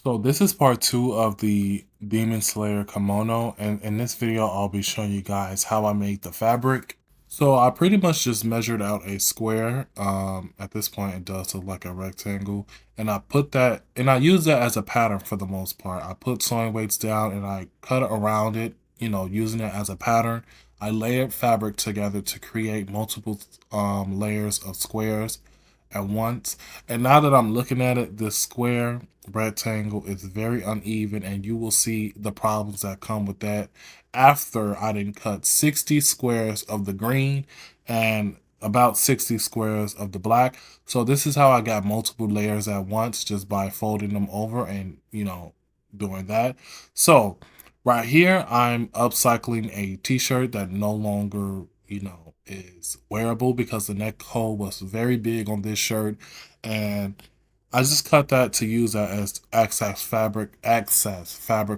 So this is part two of the Demon Slayer kimono, and in this video I'll be showing you guys how I made the fabric. So I pretty much just measured out a square. At this point it does look like a rectangle, and I use that as a pattern for the most part. I put sewing weights down and I cut around it, using it as a pattern. I layered fabric together to create multiple layers of squares at once. And now that I'm looking at it, this square rectangle is very uneven, and you will see the problems that come with that after I didn't cut 60 squares of the green and about 60 squares of the black. So this is how I got multiple layers at once, just by folding them over and doing that. So right here I'm upcycling a t-shirt that no longer is wearable because the neck hole was very big on this shirt, and I just cut that to use that as excess fabric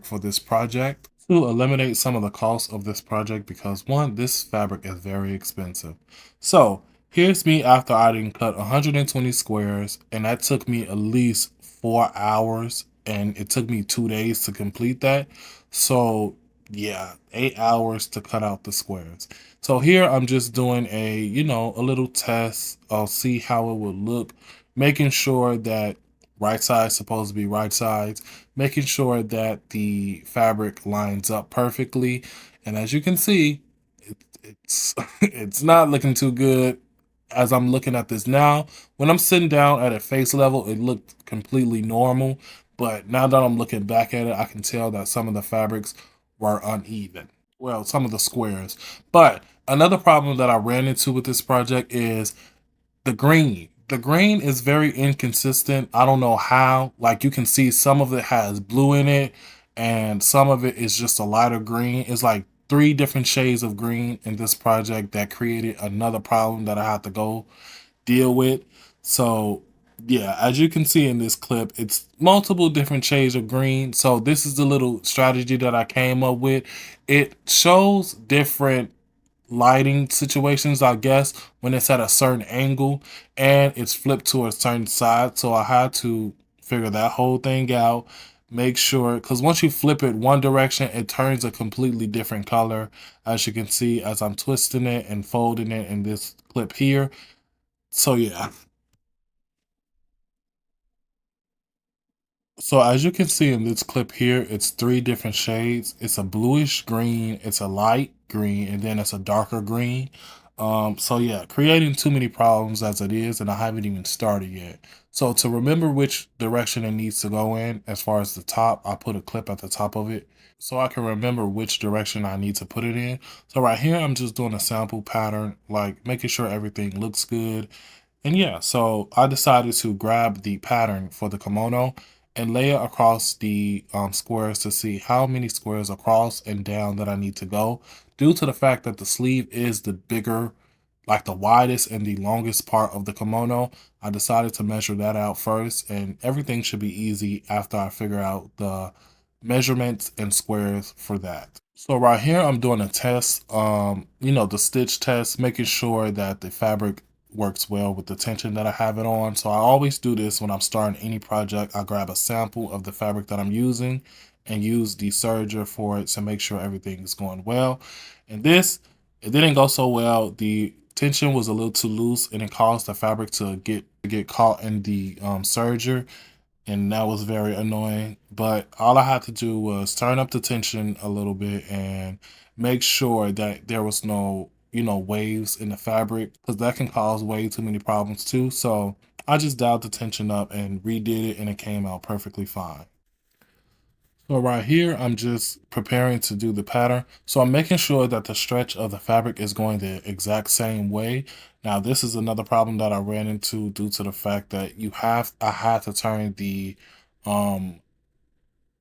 for this project to eliminate some of the costs of this project, because one, this fabric is very expensive. So here's me after I didn't cut 120 squares, and that took me at least 4 hours, and it took me 2 days to complete that. So yeah, 8 hours to cut out the squares. So here I'm just doing a little test. I'll see how it would look, making sure that right side's supposed to be right sides, making sure that the fabric lines up perfectly. And as you can see, it's it's not looking too good as I'm looking at this now. When I'm sitting down at a face level, it looked completely normal. But now that I'm looking back at it, I can tell that some of the fabrics were uneven. Well, some of the squares. But another problem that I ran into with this project is the green. The green is very inconsistent. I don't know how. Like, you can see some of it has blue in it and some of it is just a lighter green. It's like three different shades of green in this project that created another problem that I had to go deal with. So, yeah, as you can see in this clip, it's multiple different shades of green. So, this is the little strategy that I came up with. It shows different lighting situations, I guess, when it's at a certain angle and it's flipped to a certain side. So I had to figure that whole thing out. Make sure, because once you flip it one direction, it turns a completely different color, as you can see as I'm twisting it and folding it in this clip here. So yeah. So as you can see in this clip here, it's three different shades. It's a bluish green, it's a light green, and then it's a darker green. So yeah, creating too many problems as it is, and I haven't even started yet. So to remember which direction it needs to go in, as far as the top, I put a clip at the top of it so I can remember which direction I need to put it in. So right here, I'm just doing a sample pattern, like making sure everything looks good. And yeah, so I decided to grab the pattern for the kimono and lay it across the squares to see how many squares across and down that I need to go. Due to the fact that the sleeve is the bigger, like the widest and the longest part of the kimono, I decided to measure that out first, and everything should be easy after I figure out the measurements and squares for that. So right here, I'm doing a test, the stitch test, making sure that the fabric works well with the tension that I have it on. So I always do this when I'm starting any project. I grab a sample of the fabric that I'm using and use the serger for it to make sure everything is going well. And this, it didn't go so well. The tension was a little too loose, and it caused the fabric to get caught in the serger, and that was very annoying. But all I had to do was turn up the tension a little bit and make sure that there was no, waves in the fabric, because that can cause way too many problems too. So I just dialed the tension up and redid it, and it came out perfectly fine. So right here, I'm just preparing to do the pattern. So I'm making sure that the stretch of the fabric is going the exact same way. Now, this is another problem that I ran into due to the fact that I had to turn the um,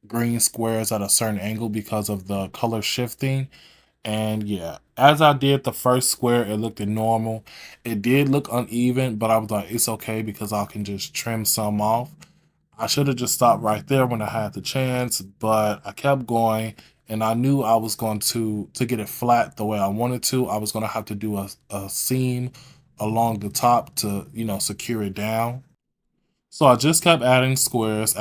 green squares at a certain angle because of the color shifting. And yeah, as I did the first square, it looked normal. It did look uneven, but I was like, it's okay because I can just trim some off. I should have just stopped right there when I had the chance, but I kept going, and I knew I was going to get it flat the way I wanted to. I was going to have to do a seam along the top to, secure it down. So I just kept adding squares,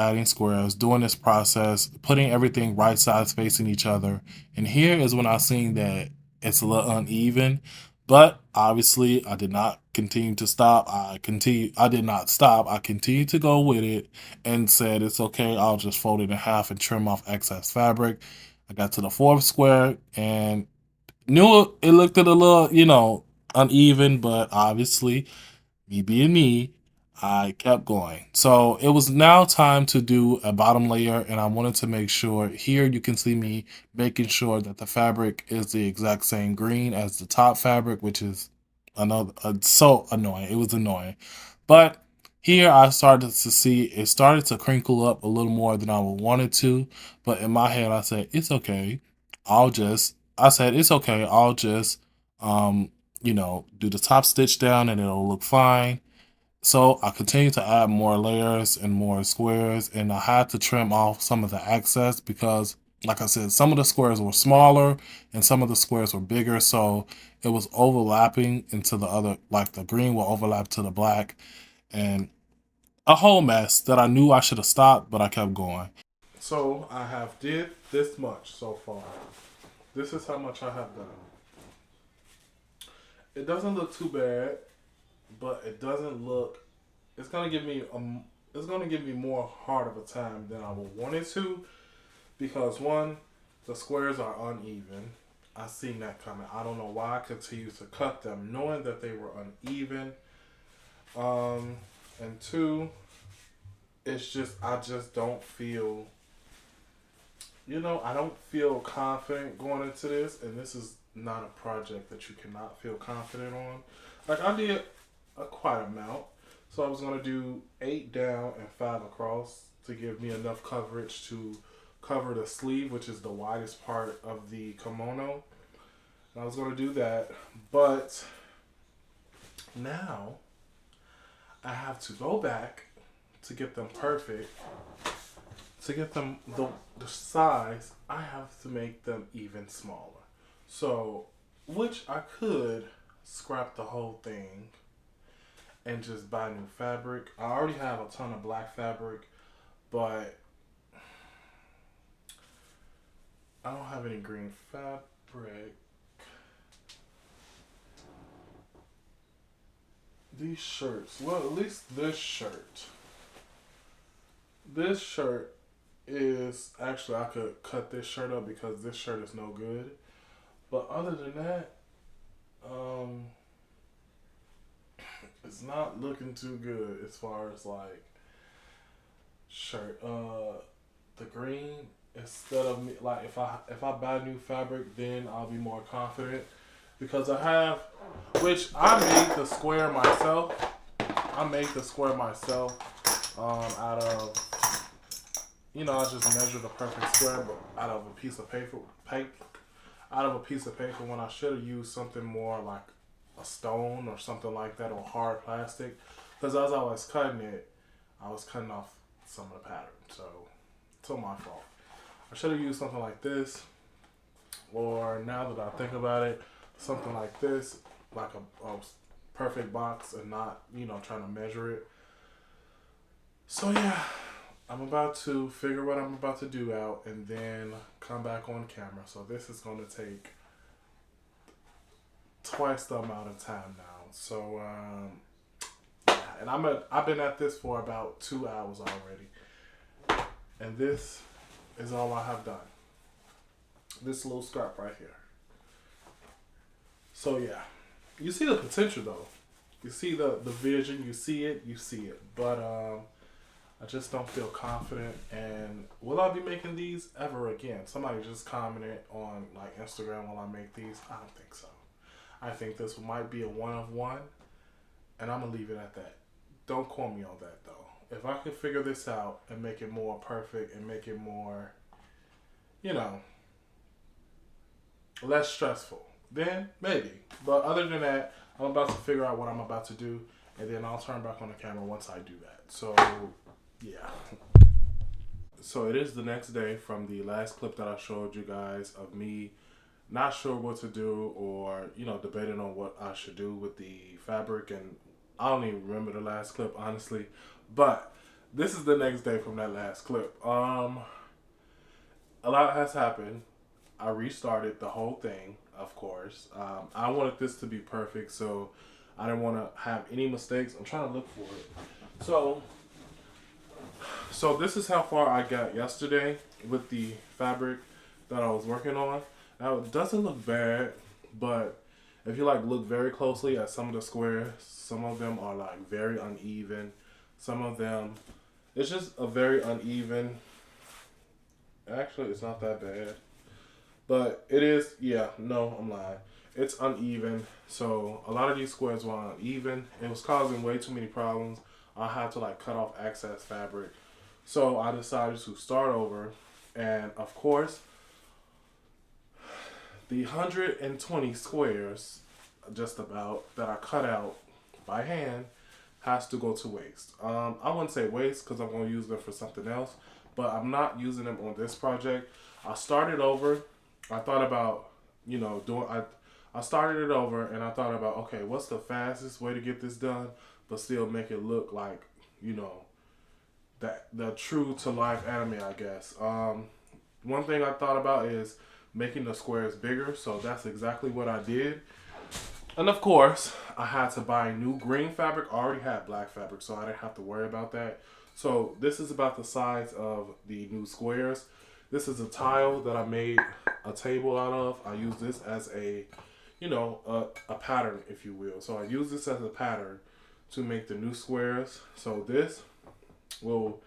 doing this process, putting everything right sides facing each other. And here is when I seen that it's a little uneven. But obviously I did not continue to stop. I did not stop. I continued to go with it and said it's okay. I'll just fold it in half and trim off excess fabric. I got to the fourth square and knew it looked a little, uneven, but obviously me being me, I kept going. So it was now time to do a bottom layer, and I wanted to make sure here you can see me making sure that the fabric is the exact same green as the top fabric, which is another so annoying. It was annoying, but here I started to see it started to crinkle up a little more than I would want it to. But in my head, I said it's okay. I said it's okay. I'll just um do the top stitch down and it'll look fine. So I continued to add more layers and more squares, and I had to trim off some of the excess because, like I said, some of the squares were smaller and some of the squares were bigger. So it was overlapping into the other, like the green will overlap to the black, and a whole mess that I knew I should have stopped, but I kept going. So I have did this much so far. This is how much I have done. It doesn't look too bad, but it doesn't look. It's gonna give me It's gonna give me more hard of a time than I would want it to because one, the squares are uneven. I seen that coming. I don't know why I continue to cut them, knowing that they were uneven. Um, and two, it's just I just don't feel. I don't feel confident going into this, and this is not a project that you cannot feel confident on. Like I did a quite amount, so I was gonna do 8 down and 5 across to give me enough coverage to cover the sleeve, which is the widest part of the kimono. And I was gonna do that, but now I have to go back to get them perfect. To get them the size, I have to make them even smaller. So, which I could scrap the whole thing and just buy new fabric. I already have a ton of black fabric, but I don't have any green fabric. These shirts, well, at least this shirt. This shirt is actually, I could cut this shirt up because this shirt is no good. But other than that, um, it's not looking too good as far as like shirt. The green, instead of me, like if I buy new fabric, then I'll be more confident because I have, which I made the square myself. I made the square myself out of, I just measured the perfect square out of a piece of paper, out of a piece of paper when I should have used something more like a stone or something like that or hard plastic. Because as I was cutting it, I was cutting off some of the pattern. So it's all my fault. I should have used something like this, or now that I think about it, something like this, like a perfect box, and not trying to measure it. So yeah, I'm about to figure what I'm about to do out, and then come back on camera. So this is going to take twice the amount of time now. So and I've been at this for about 2 hours already, and this is all I have done. This little scrap right here. So yeah, you see the potential though. You see the vision. You see it. But I just don't feel confident. And will I be making these ever again? Somebody just commented on like Instagram, will I make these? I don't think so. I think this might be a one of one, and I'm gonna leave it at that. Don't quote me on that though. If I can figure this out and make it more perfect and make it more, you know, less stressful, then maybe. But other than that, I'm about to figure out what I'm about to do, and then I'll turn back on the camera once I do that. So, yeah. So it is the next day from the last clip that I showed you guys of me not sure what to do or, debating on what I should do with the fabric. And I don't even remember the last clip, honestly. But this is the next day from that last clip. A lot has happened. I restarted the whole thing, of course. I wanted this to be perfect, so I didn't want to have any mistakes. I'm trying to look for it. So this is how far I got yesterday with the fabric that I was working on. Now it doesn't look bad, but if you like look very closely at some of the squares, some of them are like very uneven. Some of them, it's just a very uneven. Actually, it's not that bad. But it is, yeah, no, I'm lying. It's uneven. So a lot of these squares were uneven. It was causing way too many problems. I had to like cut off excess fabric. So I decided to start over. And of course, the 120 squares, just about, that I cut out by hand has to go to waste. I wouldn't say waste because I'm going to use them for something else. But I'm not using them on this project. I started over. I thought about, I started it over and I thought about, okay, what's the fastest way to get this done, but still make it look like, that the true to life anime, I guess. One thing I thought about is making the squares bigger, so that's exactly what I did. And of course, I had to buy new green fabric. I already had black fabric, so I didn't have to worry about that. So this is about the size of the new squares. This is a tile that I made a table out of. I use this as a pattern, if you will. So I use this as a pattern to make the new squares. So this will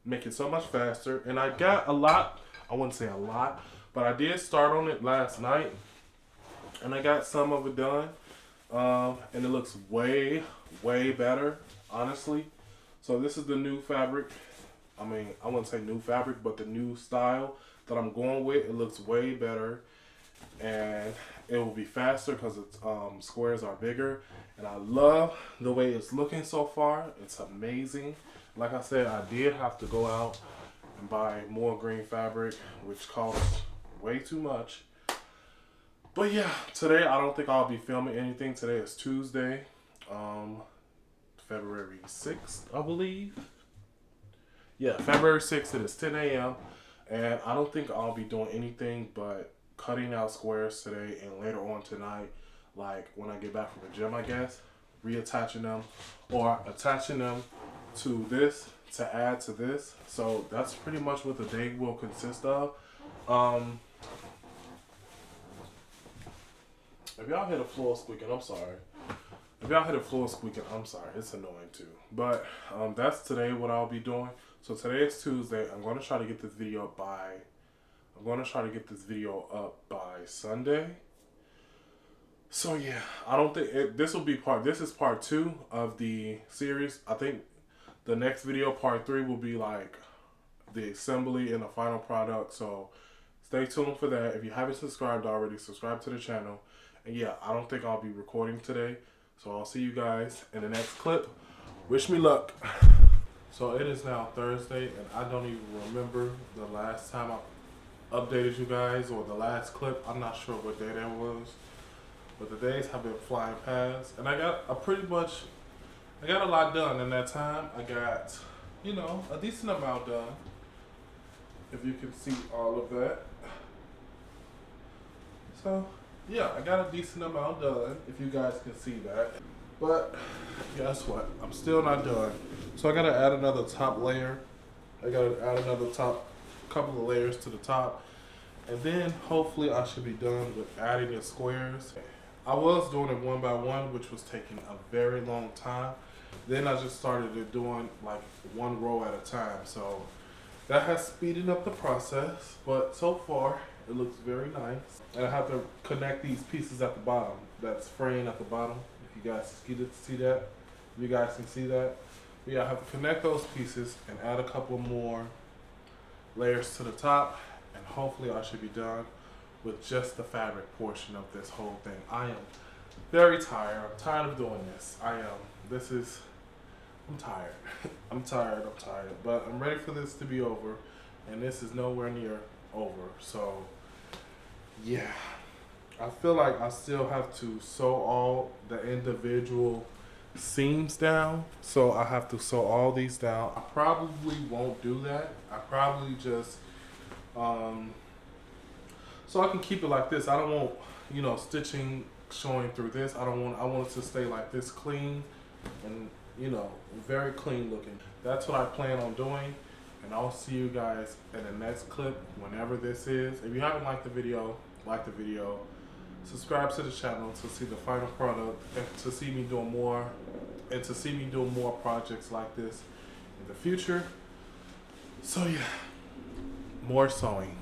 make it so much faster. And I got a lot, I wouldn't say a lot, but I did start on it last night. And I got some of it done. And it looks way, way better, honestly. So this is the new fabric. I mean, I wouldn't say new fabric, but the new style that I'm going with. It looks way better. And it will be faster because its squares are bigger. And I love the way it's looking so far. It's amazing. Like I said, I did have to go out and buy more green fabric, which costs way too much. But yeah, today I don't think I'll be filming anything. Today is Tuesday, February 6th, I believe. Yeah, February 6th, it is 10 a.m. And I don't think I'll be doing anything but cutting out squares today and later on tonight, like when I get back from the gym, I guess, reattaching them or attaching them to this to add to this. So that's pretty much what the day will consist of. If y'all hear the floor squeaking, I'm sorry. If y'all hear the floor squeaking, I'm sorry. It's annoying too. But that's today what I'll be doing. So today is Tuesday. I'm going to try to get this video up by Sunday. So yeah, I don't think this is part 2 of the series. I think the next video, part 3, will be like the assembly and the final product. So stay tuned for that. If you haven't subscribed already, subscribe to the channel. And yeah, I don't think I'll be recording today. So I'll see you guys in the next clip. Wish me luck. So it is now Thursday, and I don't even remember the last time I updated you guys or the last clip. I'm not sure what day that was. But the days have been flying past. And I got a lot done in that time. I got, a decent amount done. If you can see all of that. So yeah, I got a decent amount done, if you guys can see that. But guess what? I'm still not done. So I gotta add another top layer. I gotta add another couple of layers to the top. And then hopefully I should be done with adding the squares. I was doing it one by one, which was taking a very long time. Then I just started doing like one row at a time. So that has speeded up the process, but so far it looks very nice. And I have to connect these pieces at the bottom. That's fraying at the bottom. If you guys can see that. If you guys can see that. But yeah, I have to connect those pieces and add a couple more layers to the top. And hopefully I should be done with just the fabric portion of this whole thing. I am very tired. I'm tired of doing this. I'm tired. I'm tired. But I'm ready for this to be over. And this is nowhere near over. So yeah, I feel like I still have to sew all the individual seams down, so I have to sew all these down. I probably won't do that. I probably just so I can keep it like this. I don't want, you know, stitching showing through this. I want it to stay like this, clean and, you know, very clean looking. That's what I plan on doing, and I'll see you guys in the next clip whenever this is. If you haven't liked the video, like the video, subscribe to the channel to see the final product, and to see me doing more, and to see me doing more projects like this in the future. So yeah, more sewing.